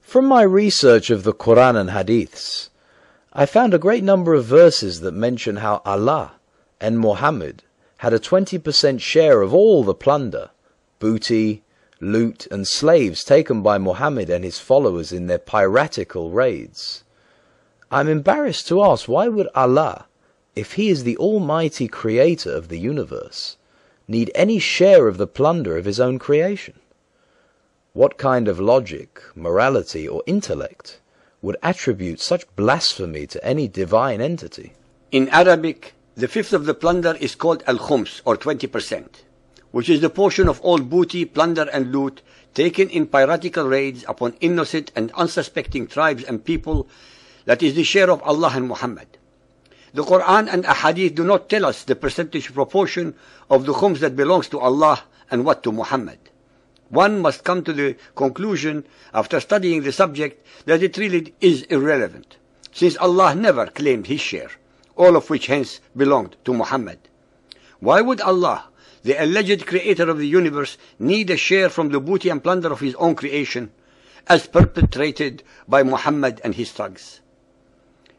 From my research of the Quran and Hadiths, I found a great number of verses that mention how Allah and Muhammad had a 20% share of all the plunder, booty, loot and slaves taken by Muhammad and his followers in their piratical raids. I'm embarrassed to ask, why would Allah, if he is the almighty creator of the universe, need any share of the plunder of his own creation? What kind of logic, morality or intellect would attribute such blasphemy to any divine entity? In Arabic, the fifth of the plunder is called al-khums, or 20%, which is the portion of all booty, plunder and loot taken in piratical raids upon innocent and unsuspecting tribes and people. That is the share of Allah and Muhammad. The Quran and Ahadith do not tell us the percentage proportion of the khums that belongs to Allah and what to Muhammad. One must come to the conclusion, after studying the subject, that it really is irrelevant, since Allah never claimed his share, all of which hence belonged to Muhammad. Why would Allah, the alleged creator of the universe, need a share from the booty and plunder of his own creation, as perpetrated by Muhammad and his thugs?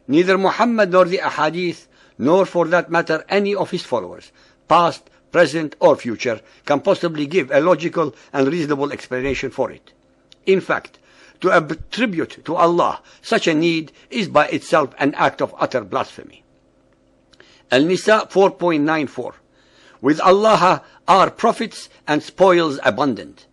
Neither Muhammad nor the Ahadith, nor for that matter any of his followers, past, present or future, can possibly give a logical and reasonable explanation for it. In fact, to attribute to Allah such a need is by itself an act of utter blasphemy. Al-Nisa 4.94. With Allah are profits and spoils abundant.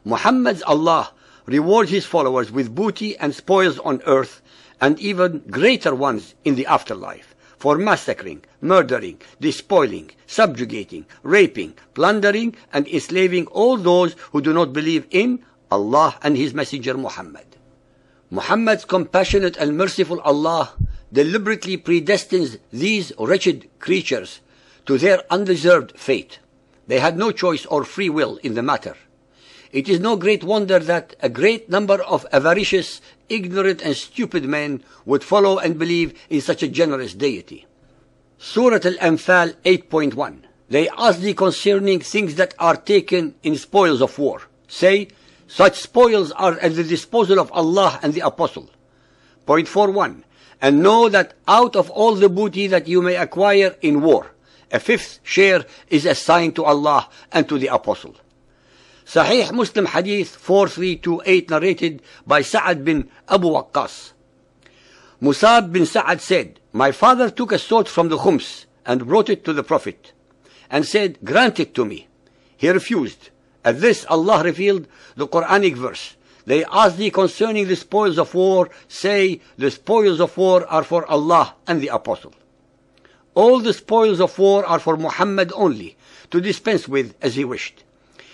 Muhammad's Allah rewards his followers with booty and spoils on earth, and even greater ones in the afterlife, for massacring, murdering, despoiling, subjugating, raping, plundering, and enslaving all those who do not believe in Allah and his messenger Muhammad. Muhammad's compassionate and merciful Allah deliberately predestines these wretched creatures to their undeserved fate. They had no choice or free will in the matter. It is no great wonder that a great number of avaricious, ignorant and stupid men would follow and believe in such a generous deity. Surah Al-Anfal 8.1. They ask thee concerning things that are taken in spoils of war. Say, such spoils are at the disposal of Allah and the Apostle. Point 4.1. And know that out of all the booty that you may acquire in war, a fifth share is assigned to Allah and to the Apostle. Sahih Muslim Hadith 4328, narrated by Sa'ad bin Abu Waqqas. Musab bin Sa'ad said, my father took a sword from the khums and brought it to the Prophet and said, grant it to me. He refused. At this Allah revealed the Quranic verse. They ask thee concerning the spoils of war. Say, the spoils of war are for Allah and the Apostle. All the spoils of war are for Muhammad only, to dispense with as he wished.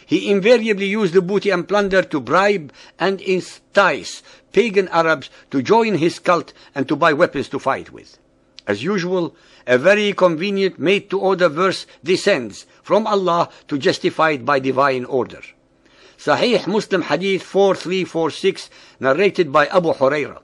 He invariably used the booty and plunder to bribe and entice pagan Arabs to join his cult and to buy weapons to fight with. As usual, a very convenient made-to-order verse descends from Allah to justify it by divine order. Sahih Muslim Hadith 4346, narrated by Abu Hurairah.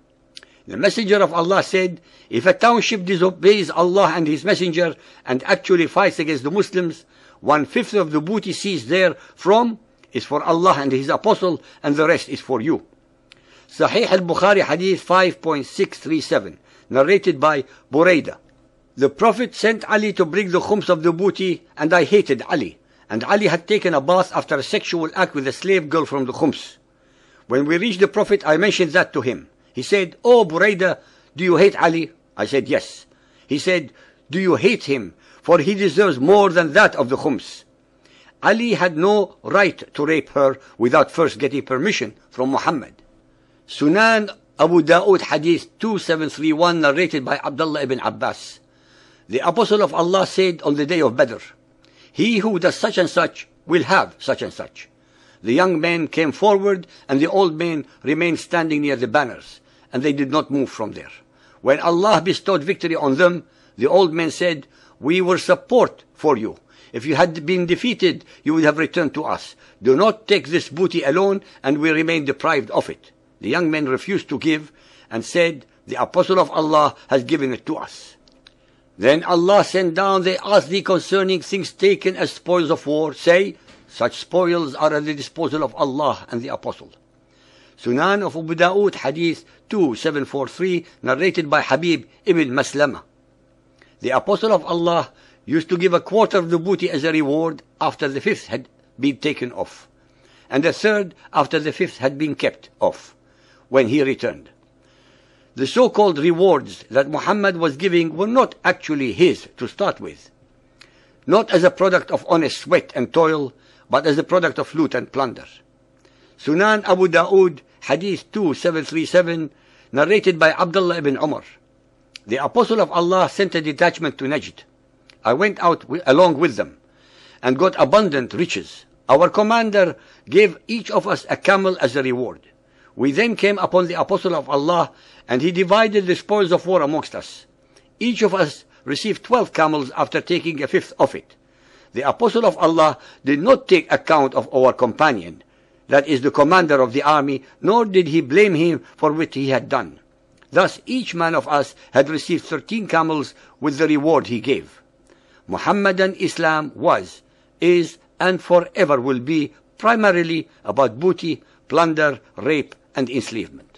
The Messenger of Allah said, if a township disobeys Allah and his Messenger and actually fights against the Muslims, 1/5 of the booty seized therefrom is for Allah and his Apostle, and the rest is for you. Sahih al-Bukhari Hadith 5.637, narrated by Buraidah. The Prophet sent Ali to bring the khums of the booty, and I hated Ali. And Ali had taken a bath after a sexual act with a slave girl from the khums. When we reached the Prophet, I mentioned that to him. He said, "Oh Buraidah, do you hate Ali?" I said, "Yes." He said, "Do you hate him? For he deserves more than that of the khums." Ali had no right to rape her without first getting permission from Muhammad. Sunan Abu Dawood Hadith 2731, narrated by Abdullah ibn Abbas. The Apostle of Allah said on the day of Badr, "He who does such and such will have such and such." The young men came forward, and the old men remained standing near the banners, and they did not move from there. When Allah bestowed victory on them, the old men said, "We were support for you. If you had been defeated, you would have returned to us. Do not take this booty alone, and we remain deprived of it." The young men refused to give, and said, "The Apostle of Allah has given it to us." Then Allah sent down, "They ask thee concerning things taken as spoils of war. Say, such spoils are at the disposal of Allah and the Apostle." Sunan of Abu Dawood, Hadith 2743, narrated by Habib ibn Maslama. The Apostle of Allah used to give a quarter of the booty as a reward after the fifth had been taken off, and a third after the fifth had been kept off, when he returned. The so-called rewards that Muhammad was giving were not actually his to start with, not as a product of honest sweat and toil, but as a product of loot and plunder. Sunan Abu Dawood, Hadith 2737, narrated by Abdullah ibn Umar. The Apostle of Allah sent a detachment to Najd. I went out along with them and got abundant riches. Our commander gave each of us a camel as a reward. We then came upon the Apostle of Allah, and he divided the spoils of war amongst us. Each of us received 12 camels after taking a fifth of it. The Apostle of Allah did not take account of our companion, that is the commander of the army, nor did he blame him for what he had done. Thus each man of us had received 13 camels with the reward he gave. Muhammadan Islam was, is, and forever will be primarily about booty, plunder, rape, and enslavement.